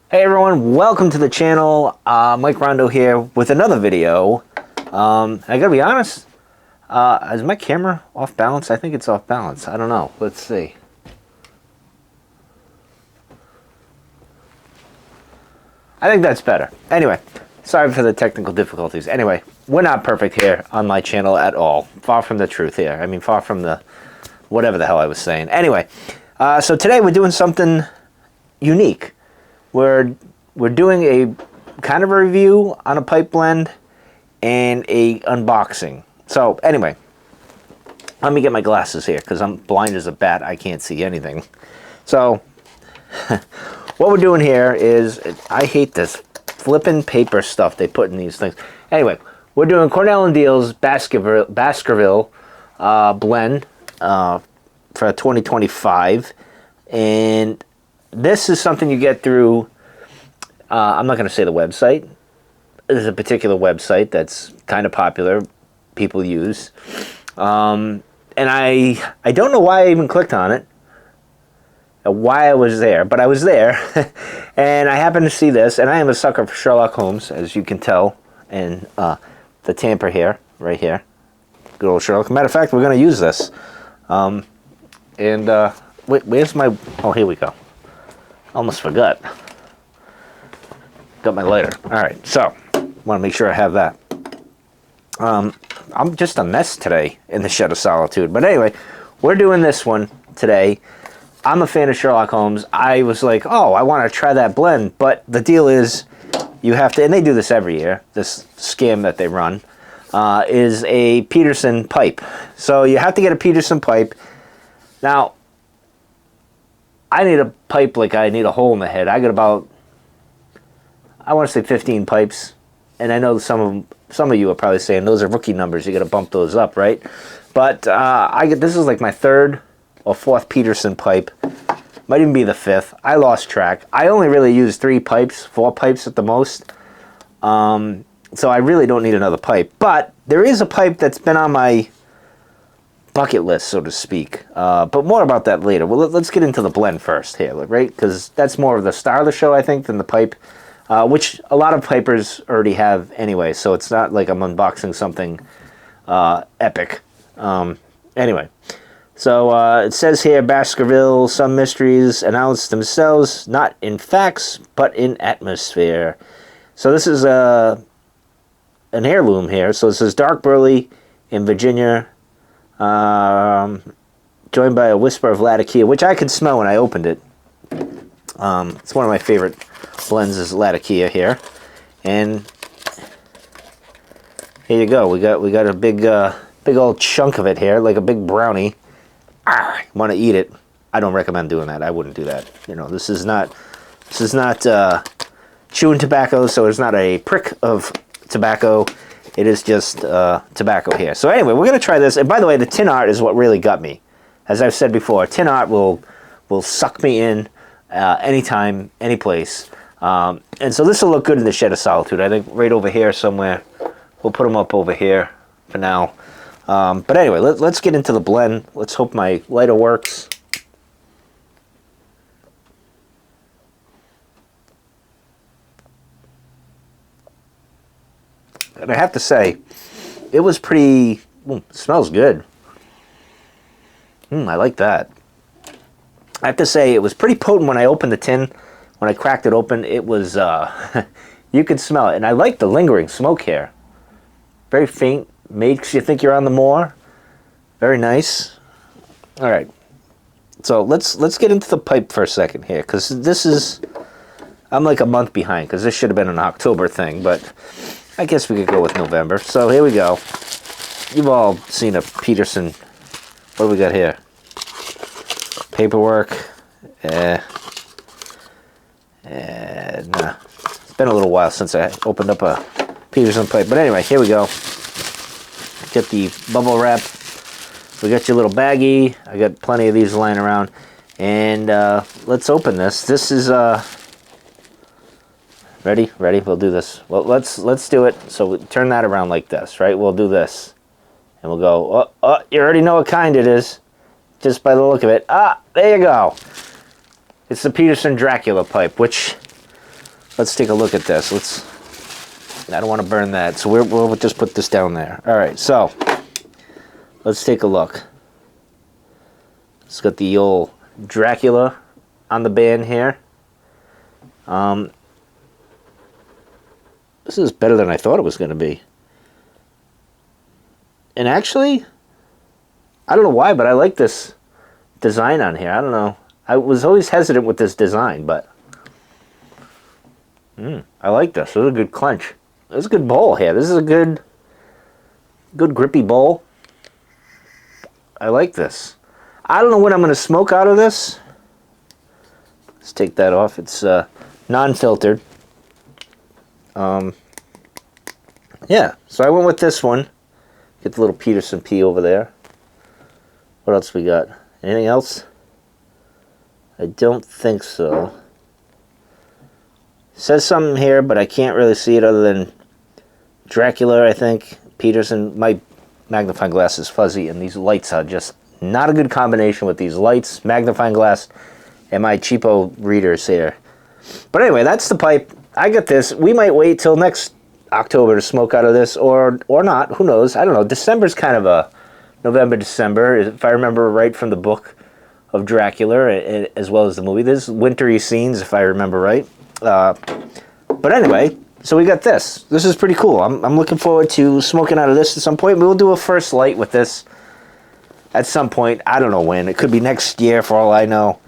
Hey everyone, welcome to the channel. Mike Rondo here with another video. I gotta be honest, is my camera off balance? I think it's off balance. I don't know. Let's see. I think that's better. Anyway, sorry for the technical difficulties. Anyway, we're not perfect here on my channel at all. Far from the truth here. I mean, far from the whatever the hell I was saying. Anyway, so today we're doing something unique. We're doing a kind of a review on a pipe blend and a unboxing. So anyway, let me get my glasses here because I'm blind as a bat. I can't see anything. So what we're doing here is, I hate this flipping paper stuff they put in these things. Anyway, we're doing Cornell and Diehl's Baskerville blend for 2025, and this is something you get through, I'm not going to say the website. There's a particular website that's kind of popular, people use. And I don't know why I even clicked on it, why I was there, but I was there. And I happened to see this, and I am a sucker for Sherlock Holmes, as you can tell, and the tamper here, right here. Good old Sherlock. Matter of fact, we're going to use this. Wait, where's my, oh, here we go. Almost forgot. Got my lighter. All right, so want to make sure I have that. I'm just a mess today in the Shed of Solitude. But anyway, we're doing this one today. I'm a fan of Sherlock Holmes. I was like, oh, I want to try that blend. But the deal is, you have to, and they do this every year, this scam that they run, is a Peterson pipe. So you have to get a Peterson pipe. Now, I need a pipe like I need a hole in the head. I got about, I want to say 15 pipes, and I know some of you are probably saying those are rookie numbers. You got to bump those up, right? But this is like my third or fourth Peterson pipe. Might even be the fifth. I lost track. I only really use 4 pipes at the most. So I really don't need another pipe. But there is a pipe that's been on my bucket list, so to speak, but more about that later. Well, let's get into the blend first here, right? Because that's more of the star of the show, I think, than the pipe, which a lot of pipers already have anyway, so it's not like I'm unboxing something epic. Anyway, so it says here, Baskerville, some mysteries announce themselves not in facts, but in atmosphere. So this is an heirloom here. So it says dark burley in Virginia, joined by a whisper of Latakia, which I could smell when I opened it. It's one of my favorite blends is Latakia here, and here you go. We got a big old chunk of it here, like a big brownie. Want to eat it? I don't recommend doing that. I wouldn't do that. You know, this is not chewing tobacco, so there's not a prick of tobacco. It is just tobacco here. So anyway, we're going to try this. And by the way, the tin art is what really got me. As I've said before, tin art will suck me in anytime, any place. And so this will look good in the Shed of Solitude. I think right over here somewhere. We'll put them up over here for now. But anyway, let's get into the blend. Let's hope my lighter works. And I have to say, it was pretty, smells good. I like that. I have to say, it was pretty potent when I opened the tin. When I cracked it open, it was, you could smell it. And I like the lingering smoke here. Very faint, makes you think you're on the moor. Very nice. All right. So let's get into the pipe for a second here, because this is, I'm like a month behind, because this should have been an October thing, but I guess we could go with November. So here we go. You've all seen a Peterson. What do we got here? Paperwork. Nah. It's been a little while since I opened up a Peterson pipe. But anyway, here we go. Get the bubble wrap. We got your little baggie. I got plenty of these lying around. And let's open this. This is... Ready? We'll do this. Well, let's do it. So we turn that around like this, right? We'll do this. And we'll go, oh, you already know what kind it is, just by the look of it. Ah, there you go. It's the Peterson Dracula pipe, which let's take a look at this. I don't want to burn that, so we'll just put this down there. All right, so let's take a look. It's got the old Dracula on the band here. This is better than I thought it was going to be. And actually, I don't know why, but I like this design on here. I don't know. I was always hesitant with this design, but I like this. This is a good clench. This is a good bowl here. This is a good grippy bowl. I like this. I don't know what I'm going to smoke out of this. Let's take that off. It's non-filtered. Yeah, so I went with this one. Get the little Peterson P over there. What else we got? Anything else? I don't think so. It says something here, but I can't really see it other than Dracula, I think. Peterson. My magnifying glass is fuzzy, and these lights are just not a good combination with these lights, magnifying glass, and my cheapo readers here. But anyway, that's the pipe. I got this. We might wait till next October to smoke out of this, or not. Who knows? I don't know. December's kind of a November, December, if I remember right from the book of Dracula, as well as the movie. There's wintry scenes, if I remember right. But anyway, so we got this. This is pretty cool. I'm looking forward to smoking out of this at some point. We'll do a first light with this at some point. I don't know when. It could be next year for all I know.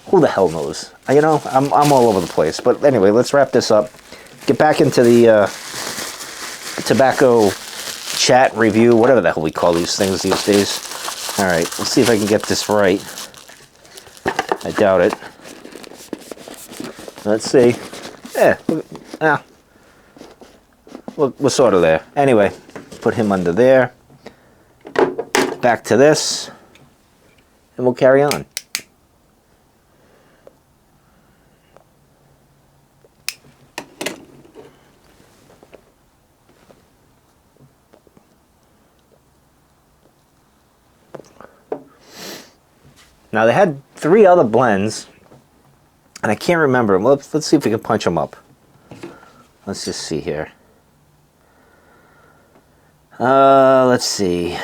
Who the hell knows? You know, I'm all over the place. But anyway, let's wrap this up. Get back into the tobacco chat review, whatever the hell we call these things these days. All right, let's see if I can get this right. I doubt it. Let's see. Yeah, we're sort of there. Anyway, put him under there. Back to this, and we'll carry on. Now, they had 3 other blends, and I can't remember them. Let's see if we can punch them up. Let's just see here. Let's see.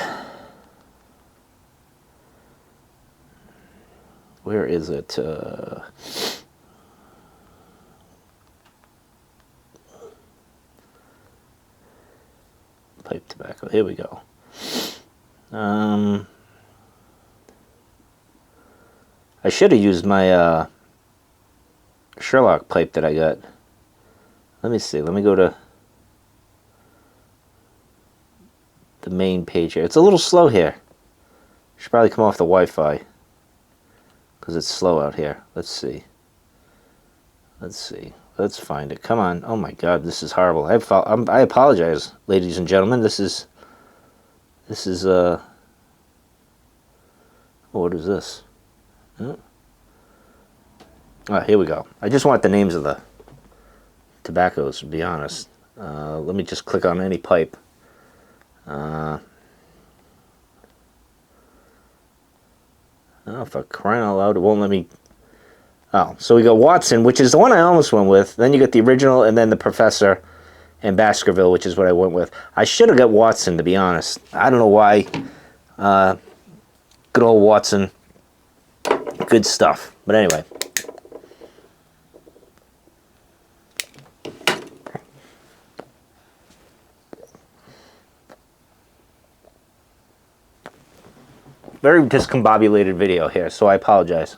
Where is it? Pipe tobacco. Here we go. I should have used my Sherlock pipe that I got. Let me see. Let me go to the main page here. It's a little slow here. Should probably come off the Wi-Fi because it's slow out here. Let's see. Let's see. Let's find it. Come on. Oh my God, this is horrible. I apologize, ladies and gentlemen. This is what is this? Oh, here we go. I just want the names of the tobaccos, to be honest. Let me just click on any pipe. Oh, for crying out loud, it won't let me. Oh, so we got Watson, which is the one I almost went with. Then you get the original, and then the Professor, and Baskerville, which is what I went with. I should have got Watson, to be honest. I don't know why. Good old Watson. Good stuff. But anyway. Very discombobulated video here, so I apologize.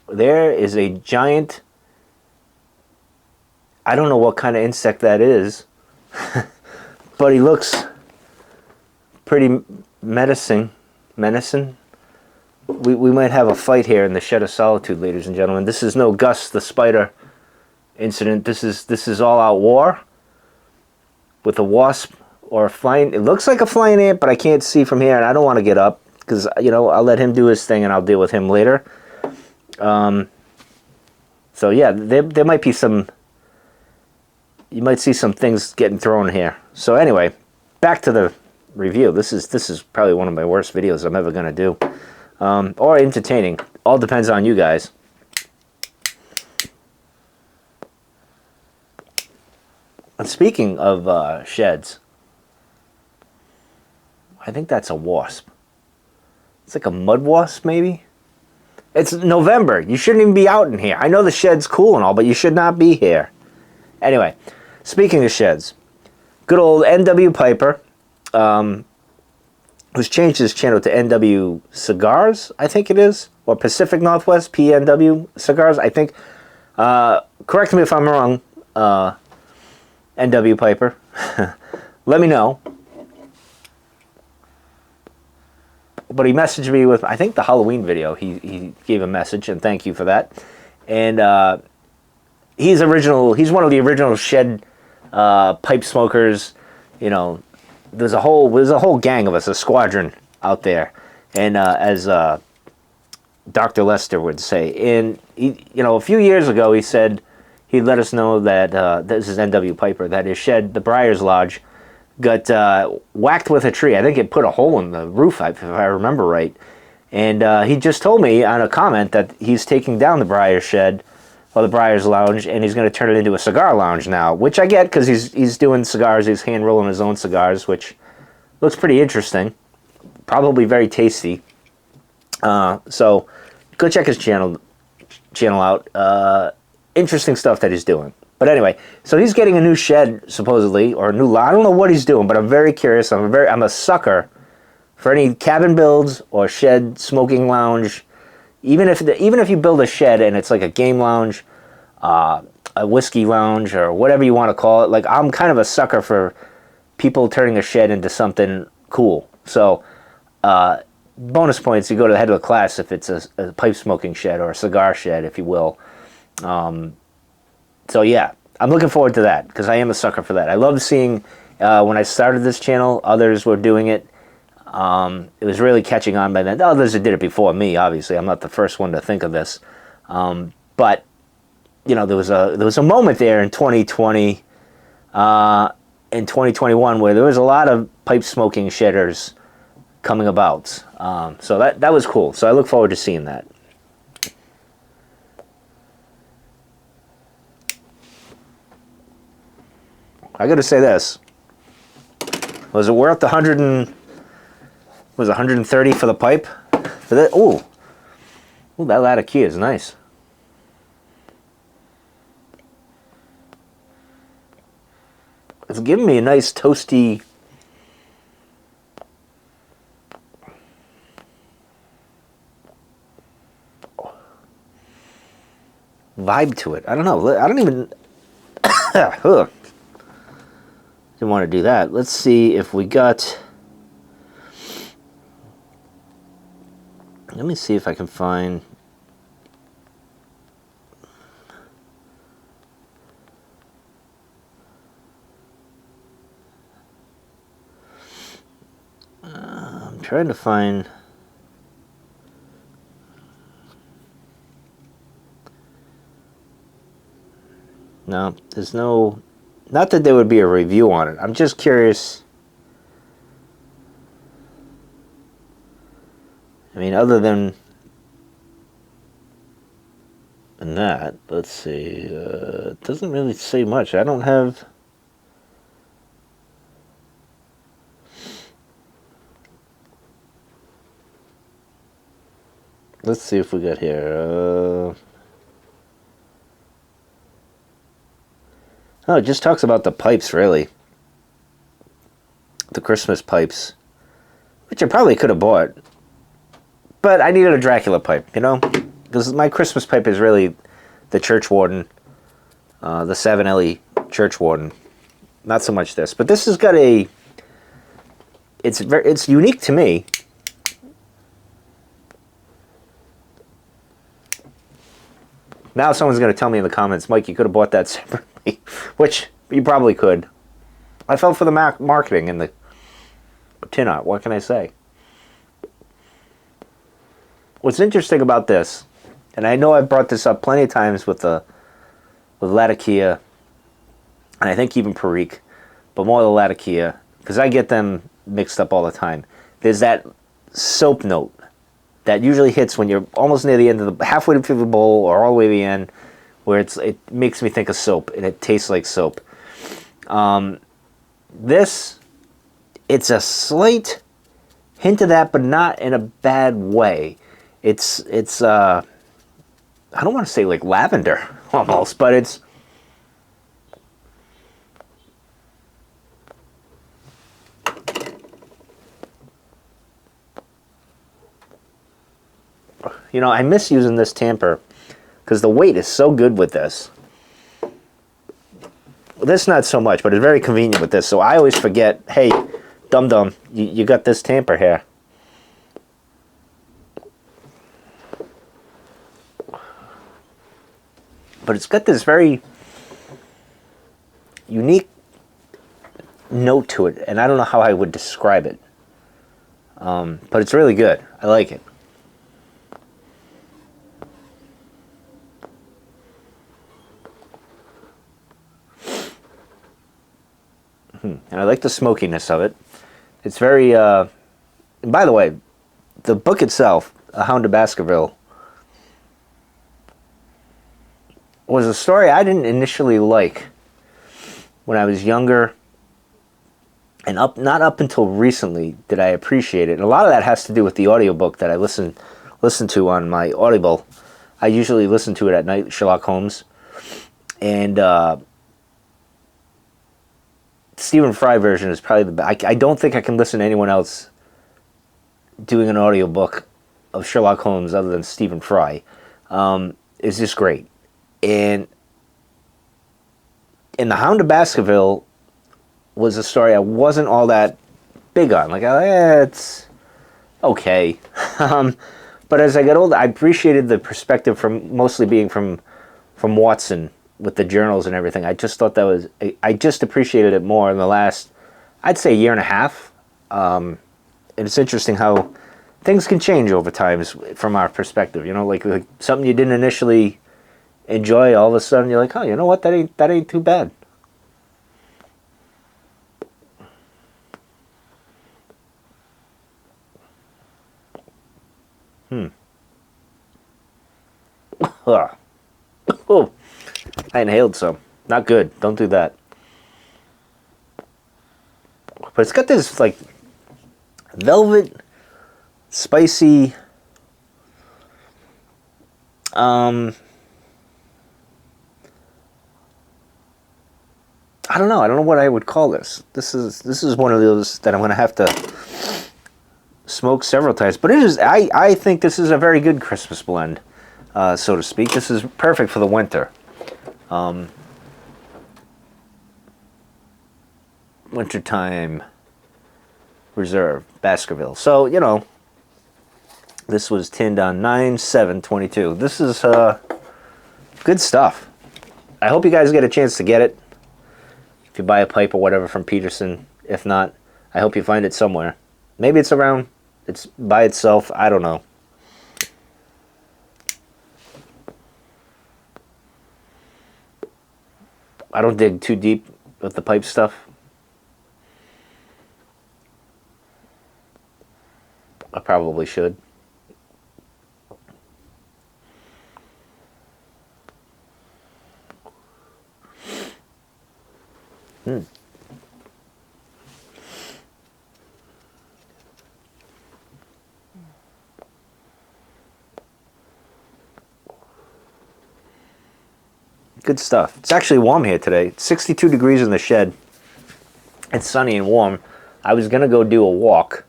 There is a giant, I don't know what kind of insect that is, but he looks pretty menacing. We might have a fight here in the Shed of Solitude, ladies and gentlemen. This is no Gus the Spider incident. This is all out war with a wasp or a flying. It looks like a flying ant, but I can't see from here, and I don't want to get up because, you know, I'll let him do his thing and I'll deal with him later. So yeah, there might be some. You might see some things getting thrown here. So anyway, back to the review. This is probably one of my worst videos I'm ever going to do. Or entertaining. All depends on you guys. And speaking of sheds, I think that's a wasp. It's like a mud wasp, maybe? It's November. You shouldn't even be out in here. I know the shed's cool and all, but you should not be here. Anyway, speaking of sheds, good old N.W. Piper, who's changed his channel to N.W. Cigars, I think it is, or Pacific Northwest, PNW Cigars, I think. Correct me if I'm wrong, N.W. Piper. Let me know. But he messaged me with, I think, the Halloween video. He gave a message, and thank you for that. And he's one of the original shed pipe smokers. You know, there's a whole gang of us, a squadron out there. And as Dr. Lester would say, and a few years ago, he said he'd let us know that this is N.W. Piper, that his shed, the Briar's Lodge, got whacked with a tree. I think it put a hole in the roof, if I remember right. And he just told me on a comment that he's taking down the Briar's shed, or the Briar's Lounge, and he's going to turn it into a cigar lounge now, which I get because he's doing cigars. He's hand rolling his own cigars, which looks pretty interesting. Probably very tasty. So go check his channel out. Interesting stuff that he's doing. But anyway, so he's getting a new shed, supposedly, or a new lot. I don't know what he's doing, but I'm very curious. I'm a sucker for any cabin builds or shed smoking lounge. Even if you build a shed and it's like a game lounge, a whiskey lounge, or whatever you want to call it, like I'm kind of a sucker for people turning a shed into something cool. So bonus points, you go to the head of the class if it's a pipe smoking shed or a cigar shed, if you will. So yeah, I'm looking forward to that because I am a sucker for that. I love seeing when I started this channel, others were doing it. It was really catching on by then. Others did it before me, obviously. I'm not the first one to think of this. But there was a moment there in 2020 and 2021 where there was a lot of pipe smoking shedders coming about. So that was cool. So I look forward to seeing that. I got to say this. Was it worth the 130 for the pipe? For that? Ooh, that lattice key is nice. It's giving me a nice toasty vibe to it. I don't know. I don't even. Didn't want to do that. Let's see if we got. Let me see if I can find. I'm trying to find. No, there's no. Not that there would be a review on it. I'm just curious. I mean, other than that, let's see. It doesn't really say much. I don't have. Let's see if we got here. Oh, it just talks about the pipes, really. The Christmas pipes. Which I probably could have bought. But I needed a Dracula pipe, Because my Christmas pipe is really the church warden. The Savinelli church warden. Not so much this. But this has got a... It's unique to me. Now someone's going to tell me in the comments, Mike, you could have bought that separately. Which you probably could. I fell for the marketing and the tin art. What can I say? What's interesting about this, and I know I've brought this up plenty of times with Latakia, and I think even Perique, but more the Latakia, because I get them mixed up all the time. There's that soap note that usually hits when you're almost near the end of the, halfway through the bowl or all the way to the end, where it makes me think of soap, and it tastes like soap. This, it's a slight hint of that, but not in a bad way. It's I don't want to say like lavender almost, but it's, you know, I miss using this tamper because the weight is so good with this. This not so much, but it's very convenient with this. So I always forget, hey, dum-dum, you got this tamper here. But it's got this very unique note to it, and I don't know how I would describe it. But it's really good. I like it. And I like the smokiness of it. It's very, and by the way, the book itself, A Hound of Baskerville, was a story I didn't initially like when I was younger, and not up until recently did I appreciate it. And a lot of that has to do with the audiobook that I listen to on my Audible. I usually listen to it at night, Sherlock Holmes. And Stephen Fry version is probably the best. I don't think I can listen to anyone else doing an audiobook of Sherlock Holmes other than Stephen Fry. It's just great. And The Hound of Baskerville was a story I wasn't all that big on. Like, it's okay. But as I got older, I appreciated the perspective from mostly being from Watson with the journals and everything. I just thought that was, I just appreciated it more in the last, I'd say, year and a half. And it's interesting how things can change over time from our perspective. You know, like something you didn't initially enjoy, all of a sudden you're like, oh, you know what, that ain't too bad. Oh, I inhaled some. Not good. Don't do that. But it's got this like velvet, spicy, I don't know. I don't know what I would call this. This is one of those that I'm going to have to smoke several times. But it is. I think this is a very good Christmas blend, so to speak. This is perfect for the winter. Wintertime Reserve, Baskerville. So, you know, this was tinned on 9/7/22. This is good stuff. I hope you guys get a chance to get it. If you buy a pipe or whatever from Peterson. If not, I hope you find it somewhere. Maybe it's around, it's by itself, I don't know. I don't dig too deep with the pipe stuff. I probably should. Good stuff. It's actually warm here today. It's 62 degrees in the shed. It's sunny and warm. I was going to go do a walk,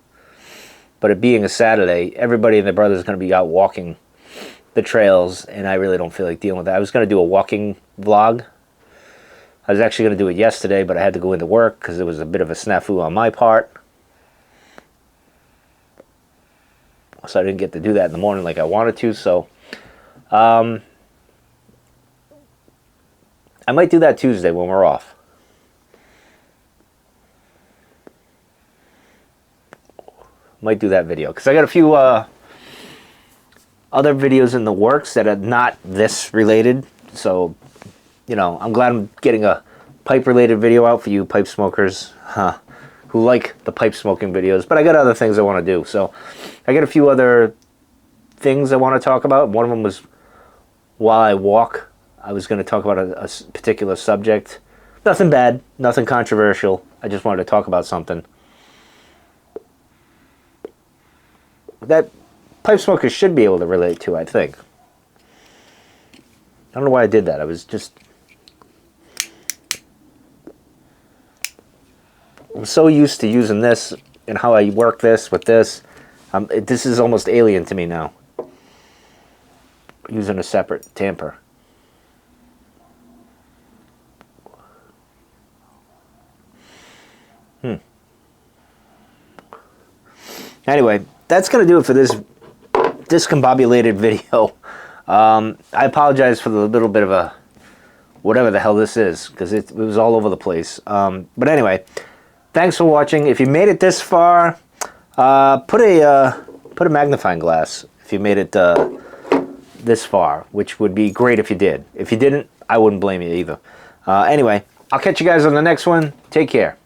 but it being a Saturday, everybody and their brother is going to be out walking the trails, and I really don't feel like dealing with that. I was going to do a walking vlog. I was actually going to do it yesterday, but I had to go into work because it was a bit of a snafu on my part. So I didn't get to do that in the morning like I wanted to, so I might do that Tuesday when we're off. Might do that video because I got a few other videos in the works that are not this related. So, you know, I'm glad I'm getting a pipe related video out for you pipe smokers. who like the pipe smoking videos, but I got other things I want to do. So I got a few other things I want to talk about. One of them was while I walk. I was going to talk about a particular subject. Nothing bad, nothing controversial. I just wanted to talk about something that pipe smokers should be able to relate to, I think. I don't know why I did that. I was just... I'm so used to using this and how I work this with this. This is almost alien to me now. Using a separate tamper. Anyway, that's going to do it for this discombobulated video. I apologize for the little bit of a whatever the hell this is, because it was all over the place. But anyway, thanks for watching. If you made it this far, put a magnifying glass if you made it this far, which would be great if you did. If you didn't, I wouldn't blame you either. Anyway, I'll catch you guys on the next one. Take care.